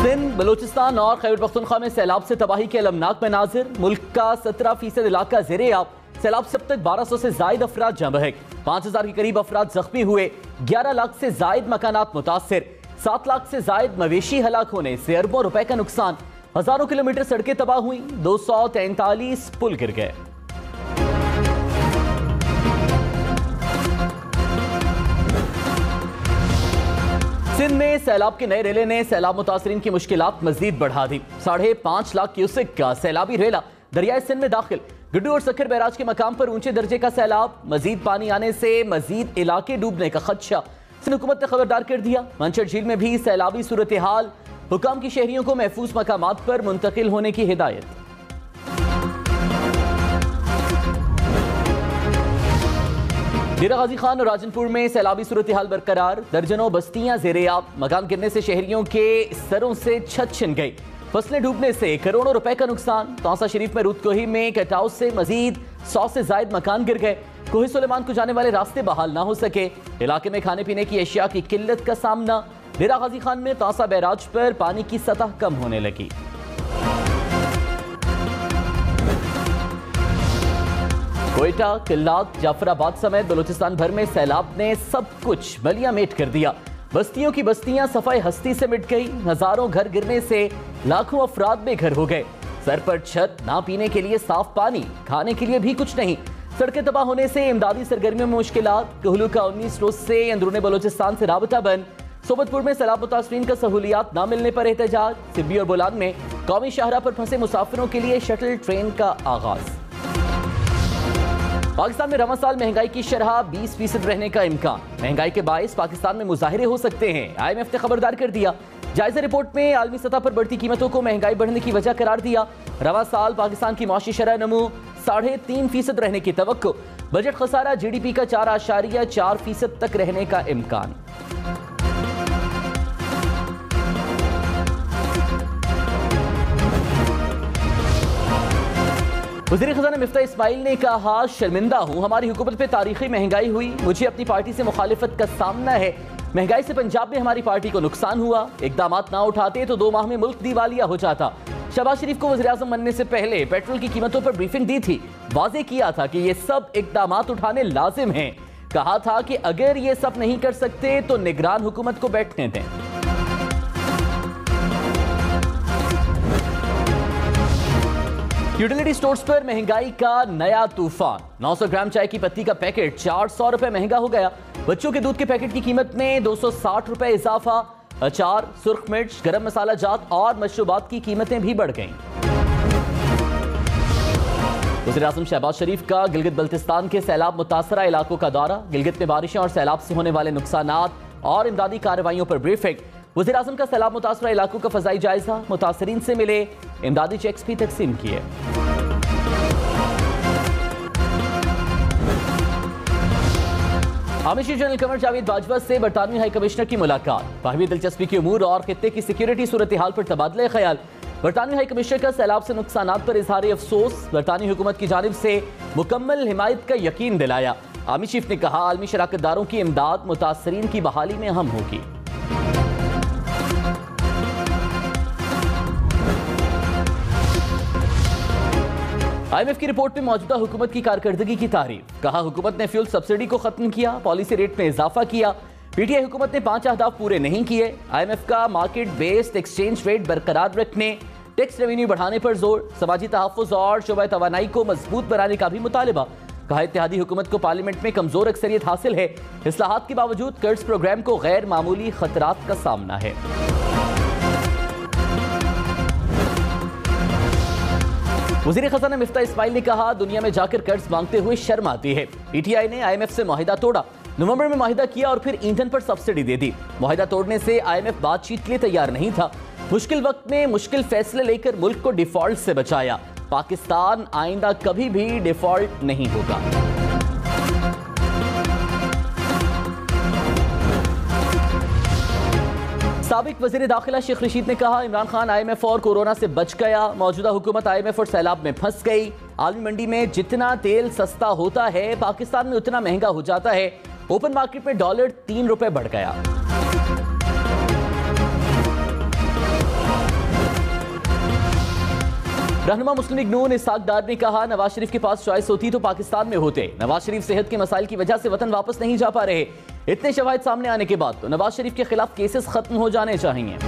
सिंध, बलूचिस्तान और खैबर पख्तूनख्वा में सैलाब से तबाही के अलमनाक मनाजिर। मुल्क का 17% इलाका ज़ेर-ए-आब। सैलाब से अब तक 1200 से जायद अफराद जाँ बहक, 5000 के करीब अफराद जख्मी हुए, 11 लाख से जायद मकानात मुतासिर, 7 लाख से जायद मवेशी हलाक होने से अरबों रुपए का नुकसान, हजारों किलोमीटर सड़कें तबाह हुई, 243 पुल गिर गए। सिंध में सैलाब के नए रेले ने सैलाब मुतासरीन की मुश्किलात मजीद बढ़ा दी। 5.5 लाख क्यूसेक का सैलाबी रेला दरियाए सिंध में दाखिल। गुड्डू और सखर बैराज के मकाम पर ऊंचे दर्जे का सैलाब, मजीद पानी आने से मजीद इलाके डूबने का खदशा। सिंध हुकूमत ने खबरदार कर दिया, मंचर झील में भी सैलाबी सूरत हाल। हुकाम की शहरियों को महफूज मकामात पर मुंतकिल होने की हिदायत। डेरा गाजी खान और राजनपुर में सैलाबी सूरत हाल बरकरार, दर्जनों बस्तियां ज़ेर-ए-आब। मकान गिरने से शहरियों के सरों से छत छिन गई, फसलें डूबने से करोड़ों रुपए का नुकसान। तौसा शरीफ में रूदकोही में कटाव से मजीद 100 से जायद मकान गिर गए। कोही सुलेमान को जाने वाले रास्ते बहाल ना हो सके। इलाके में खाने पीने की अशिया की किल्लत का सामना। डेरा गाजी खान में तौसा बैराज पर पानी की सतह कम होने लगी। कोयटा, किल्लात, जाफराबाद समेत बलूचिस्तान भर में सैलाब ने सब कुछ बलिया मेट कर दिया। बस्तियों की बस्तियां सफाई हस्ती से मिट गई। हजारों घर गिरने से लाखों अफराद बेघर हो गए। सर पर छत, ना पीने के लिए साफ पानी, खाने के लिए भी कुछ नहीं। सड़कें तबाह होने से इमदादी सरगर्मियों में मुश्किलात। कहलू का 19 रोज से अंदरूनी बलूचिस्तान से राबता बंद। सोबतपुर में सैलाब मुतासरीन का सहूलियात न मिलने पर एहतजाज। सिब्बी और बोलान में कौमी शाहरा पर फंसे मुसाफिरों के लिए शटल ट्रेन का आगाज। पाकिस्तान में रवां साल महंगाई की शरह 20% रहने का इम्कान। महंगाई के बाइस पाकिस्तान में मुजाहिरे हो सकते हैं, IMF ने खबरदार कर दिया। जायजा रिपोर्ट में आलमी सतह पर बढ़ती कीमतों को महंगाई बढ़ने की वजह करार दिया। रवां साल पाकिस्तान की मौशी शरह नमू 3.5% रहने की तवक्को। बजट खसारा GDP का 4.4% तक रहने का इम्कान। वज़ीर ख़ज़ाना मिफ्ता इस्माइल ने कहा, शर्मिंदा हूँ, हमारी हुकूमत पे तारीखी महंगाई हुई। मुझे अपनी पार्टी से मुखालिफत का सामना है। महंगाई से पंजाब में हमारी पार्टी को नुकसान हुआ। इक़दामात ना उठाते तो 2 माह में मुल्क दिवालिया हो जाता। शहबाज शरीफ को वज़ीर आज़म बनने से पहले पेट्रोल की कीमतों पर ब्रीफिंग दी थी। वाज़े किया था कि ये सब इक़दामात उठाने लाजिम हैं। कहा था कि अगर ये सब नहीं कर सकते तो निगरान हुकूमत को बैठने दें। यूटिलिटी स्टोर्स पर महंगाई का नया तूफान। 900 ग्राम चाय की पत्ती का पैकेट 400 रुपए महंगा हो गया। बच्चों के दूध के पैकेट की कीमत में 260 रुपए इजाफा। अचार, सुर्ख मिर्च, गरम मसाला जात और मशरूबात की कीमतें भी बढ़ गईं। वज़ीर आज़म शहबाज शरीफ का गिलगित बल्तिस्तान के सैलाब मुतासरा इलाकों का दौरा। गिलगित में बारिशें और सैलाब से होने वाले नुकसानात और इमदादी कार्रवाइयों पर ब्रीफिंग। वज़ीर आज़म का सैलाब मुतासरा इलाकों का फजाई जायजा। मुतासरीन से मिले, इमदादी चेक्स भी तकसीम किए। आमिशी जनरल कमर जावेद बाजवा से बरतानवी हाई कमिश्नर की मुलाकात। बाहमी दिलचस्पी के उमूर और खित्ते की सिक्योरिटी सूरत हाल पर तबादला ख्याल। बरतानवी हाई कमिश्नर का सैलाब से नुकसानात पर इजहार अफसोस। बरतानवी हुकूमत की जानिब से मुकम्मल हिमायत का यकीन दिलाया। आर्मी चीफ ने कहा, आलमी शराकतदारों की इमदाद मुतासरीन की बहाली में अहम होगी। IMF की रिपोर्ट में मौजूदा हुकूमत की कारकर्दगी की तारीफ। कहा, हुकूमत ने फ्यूल सब्सिडी को खत्म किया, पॉलिसी रेट में इजाफा किया। PTI हुकूमत ने 5 अहदाफ पूरे नहीं किए। IMF का मार्केट बेस्ड एक्सचेंज रेट बरकरार रखने, टैक्स रेवेन्यू बढ़ाने पर जोर। समाजी तहफ़्फ़ुज़ और शोबा तवानाई को मजबूत बनाने का भी मुतालिबा। कहा, इत्तेहादी हुकूमत को पार्लियामेंट में कमजोर अक्सरियत हासिल है। इस्लाहात के बावजूद कर्ज प्रोग्राम को गैर मामूली खतरात का सामना है। वज़ीर ख़ज़ाना मिफ्ता इस्माइल ने कहा, दुनिया में जाकर कर्ज मांगते हुए शर्म आती है। PTI ने IMF से मुआहिदा तोड़ा। नवंबर में मुआहिदा किया और फिर ईंधन पर सब्सिडी दे दी। मुआहिदा तोड़ने से IMF बातचीत के लिए तैयार नहीं था। मुश्किल वक्त में मुश्किल फैसले लेकर मुल्क को डिफॉल्ट से बचाया। पाकिस्तान आइंदा कभी भी डिफॉल्ट नहीं होगा। साबिक वज़ीर दाखिला शेख रशीद ने कहा, इमरान खान IMF और कोरोना से बच गया। मौजूदा हुकूमत IMF और सैलाब में फंस गई। आलमी मंडी में जितना तेल सस्ता होता है, पाकिस्तान में उतना महंगा हो जाता है। ओपन मार्केट में $3 बढ़ गया। रहनुमा मुस्लिम लीग नून इसहाक डार ने कहा, नवाज शरीफ के पास चॉइस होती तो पाकिस्तान में होते। नवाज शरीफ सेहत के मसाइल की वजह से वतन वापस नहीं जा पा रहे। इतने शवाहिद सामने आने के बाद तो नवाज शरीफ के खिलाफ केसेस खत्म हो जाने चाहिए।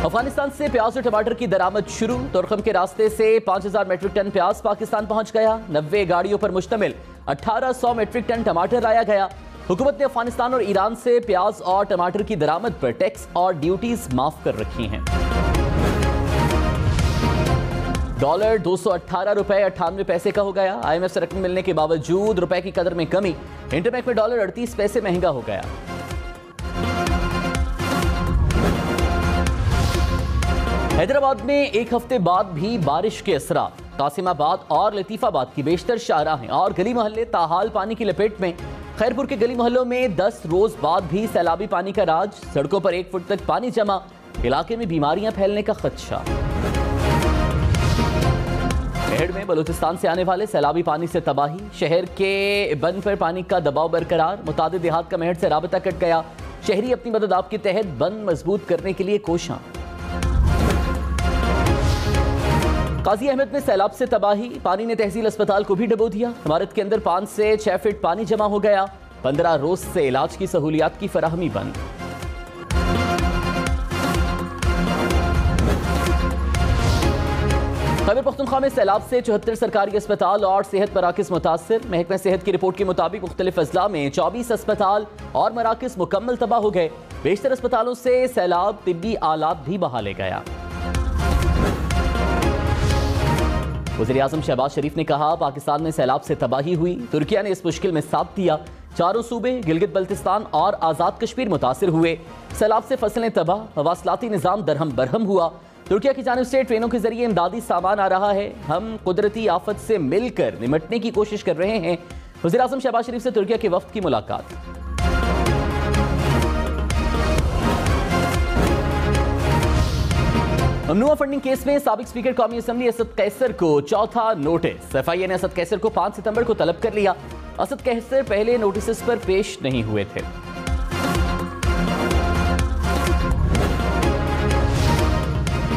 अफगानिस्तान से प्याज और टमाटर की दरामद शुरू। तुर्कम के रास्ते से 5000 मेट्रिक टन प्याज पाकिस्तान पहुंच गया। 90 गाड़ियों पर मुश्तमिल 1800 मेट्रिक टन टमाटर लाया गया। हुकूमत ने अफगानिस्तान और ईरान से प्याज और टमाटर की दरामद पर टैक्स और ड्यूटीज माफ कर रखी हैं। डॉलर 218 रुपए 98 पैसे का हो गया। IMF से रकम मिलने के बावजूद रुपए की कदर में कमी। इंटरबैंक में डॉलर 38 पैसे महंगा हो गया। हैदराबाद में एक हफ्ते बाद भी बारिश के असरात। कासिमाबाद और लतीफाबाद की बेशतर शाहराहें और गली मोहल्ले ताहाल पानी की लपेट में। खैरपुर के गली मोहल्लों में 10 रोज बाद भी सैलाबी पानी का राज। सड़कों पर 1 फुट तक पानी जमा। इलाके में बीमारियां फैलने का खदशा। शहर में बलूचिस्तान से आने वाले सैलाबी पानी से तबाही। शहर के बंद पर पानी का दबाव बरकरार। मुतादिद देहात का मेहर से राबता कट गया। शहरी अपनी मदद आपके तहत बंद मजबूत करने के लिए कोशां। काजी अहमद में सैलाब से तबाही। पानी ने तहसील अस्पताल को भी डबो दिया। इमारत के अंदर 5 से 6 फीट पानी जमा हो गया। 15 रोज से इलाज की सहूलियात की फराहमी बंद। खैबर पख्तूनख्वा में सैलाब से 74 सरकारी अस्पताल और सेहत मराकज मुतासिर। महकमा सेहत की रिपोर्ट के मुताबिक मुख्तलिफ अजला में 24 अस्पताल और मराकज मुकम्मल तबाह हो गए। बेशतर अस्पतालों से सैलाब तिब्बी आलात भी बहा ले गया। वज़ीर-ए-आज़म शहबाज शरीफ ने कहा, पाकिस्तान में सैलाब से तबाही हुई। तुर्किया ने इस मुश्किल में साथ दिया। चारों सूबे गिलगित बल्तिस्तान और आज़ाद कश्मीर मुतासिर हुए। सैलाब से फसलें तबाह। मवासलाती निज़ाम दरहम बरहम हुआ। तुर्किया की जानिब से ट्रेनों के जरिए इमदादी सामान आ रहा है। हम कुदरती आफत से मिलकर निमटने की कोशिश कर रहे हैं। वज़ीर-ए-आज़म शहबाज शरीफ से तुर्किया के वफ्द की मुलाकात। ममनुआ फंडिंग केस में साबिक स्पीकर कौमी असेंबली असद कैसर को चौथा नोटिस। FIA ने असद कैसर को 5 सितंबर को तलब कर लिया। असद कैसर पहले नोटिस पर पेश नहीं हुए थे।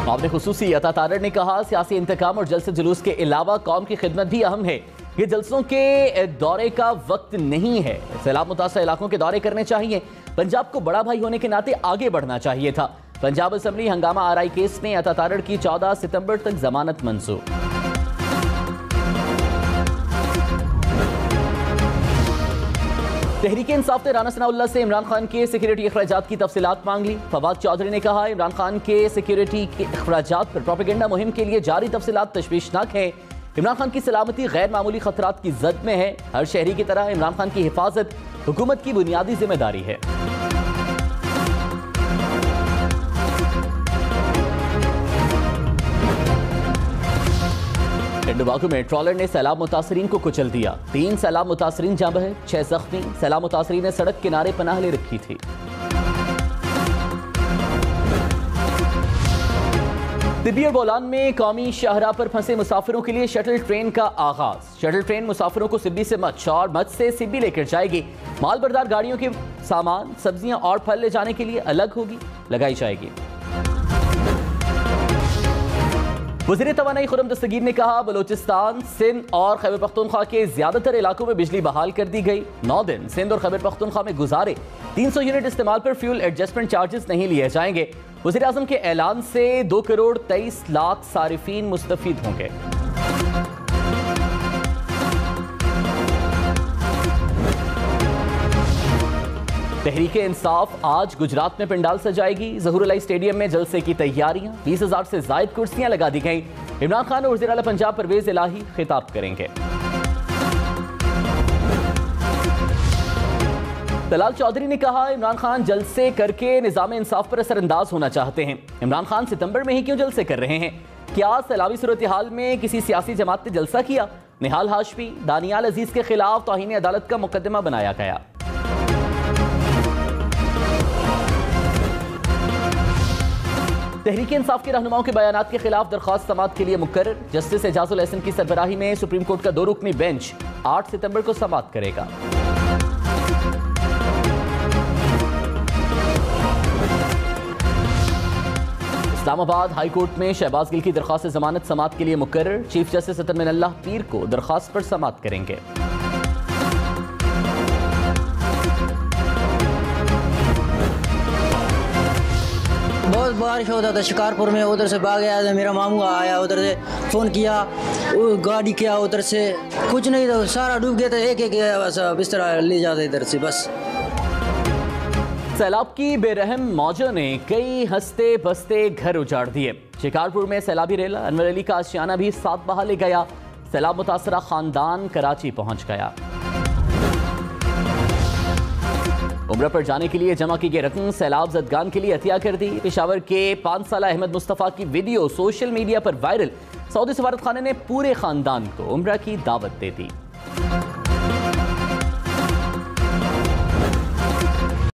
मामले खुसूसी अता तारड़ ने कहा, सियासी इंतकाम और जलसे जुलूस के अलावा कौम की खिदमत भी अहम है। ये जलसों के दौरे का वक्त नहीं है। सैलाब मुतासर इलाकों के दौरे करने चाहिए। पंजाब को बड़ा भाई होने के नाते आगे बढ़ना चाहिए था। पंजाब असेंबली हंगामा RI केस में अता तारड़ की 14 सितंबर तक जमानत मंजूर। तहरीक इंसाफ ने राना सनाउल्लाह से इमरान खान के सिक्योरिटी अखराजात की तफसीलात मांग ली। फवाद चौधरी ने कहा, इमरान खान के सिक्योरिटी के अखराजात पर प्रोपेगेंडा मुहिम के लिए जारी तफसीलात तशवीशनाक है। इमरान खान की सलामती गैर मामूली खतरात की जद में है। हर शहरी की तरह इमरान खान की हिफाजत हुकूमत की बुनियादी जिम्मेदारी है। डुबाकू में ट्रॉलर ने सैलाब मुतासरीन को कुचल दिया। 3 सैलाब मुतासरीन जाँ बहे, 6 जख्मी। सैलाब मुतासरीन ने सड़क किनारे पनाह ले रखी थी। तिब्बी और बोलान में कौमी शाहराह पर फंसे मुसाफिरों के लिए शटल ट्रेन का आगाज। शटल ट्रेन मुसाफिरों को सिब्बी से मच्छ और मच्छ से सिब्बी लेकर जाएगी। माल बरदार गाड़ियों के सामान, सब्जियां और फल ले जाने के लिए अलग होगी लगाई जाएगी। वज़ीर तवानाई खुर्रम दस्तगीर ने कहा, बलूचिस्तान, सिंध और खैबर पख्तूनख्वा के ज्यादातर इलाकों में बिजली बहाल कर दी गई। 9 दिन सिंध और खैबर पख्तूनख्वा में गुजारे। 300 यूनिट इस्तेमाल पर फ्यूल एडजस्टमेंट चार्जेस नहीं लिए जाएंगे। वज़ीर आज़म के ऐलान से 2 करोड़ 23 लाख सारिफीन मुस्तफीद होंगे। तहरीक इंसाफ आज गुजरात में पंडाल सजाएगी। ज़हूरुल्लाह स्टेडियम में जलसे की तैयारियां। 20,000 से जायद कुर्सियां लगा दी गई। इमरान खान और वज़ीर आला पंजाब परवेज इलाही खिताब करेंगे। तलाल चौधरी ने कहा, इमरान खान जलसे करके निज़ाम इंसाफ पर असरअंदाज होना चाहते हैं। इमरान खान सितंबर में ही क्यों जलसे कर रहे हैं? क्या सैलाबी सूरत हाल में किसी सियासी जमात ने जलसा किया? निहाल हाशमी, दानियाल अजीज के खिलाफ तौहीन अदालत का मुकदमा बनाया गया। तहरीक इंसाफ के रहनुमाओं के बयानात के खिलाफ दरख्वास्त समाअत के लिए मुकर्रर। जस्टिस एजाजुल एहसन की सरबराही में सुप्रीम कोर्ट का 2 रुकनी बेंच 8 सितंबर को समाअत करेगा। इस्लामाबाद हाई कोर्ट में शहबाज गिल की दरख्वास्त जमानत समाअत के लिए मुकर्रर। चीफ जस्टिस अतमिन अल्लाह पीर को दरख्वास्त पर समाअत करेंगे। बहुत बारिश होता था शिकारपुर में, उधर से भाग आया था, मेरा मामू आया, उधर से फ़ोन किया, वो गाड़ी किया, उधर से कुछ नहीं था, सारा डूब गया था। एक एक बस बिस्तर ले जाते इधर से बस। सैलाब की बेरहम मौजों ने कई हंसते बसते घर उजाड़ दिए। शिकारपुर में सैलाबी रेला अनवर अली का आशियाना भी साथ बहा ले गया। सैलाब मुतासरा खानदान कराची पहुंच गया। उम्र पर जाने के लिए जमा की गई रकम सैलाब ज़दगान के लिए अतिया कर दी। पेशावर के 5 साला अहमद मुस्तफ़ा की वीडियो सोशल मीडिया पर वायरल। सऊदी सफारत खाने ने पूरे खानदान को उम्र की दावत दे दी।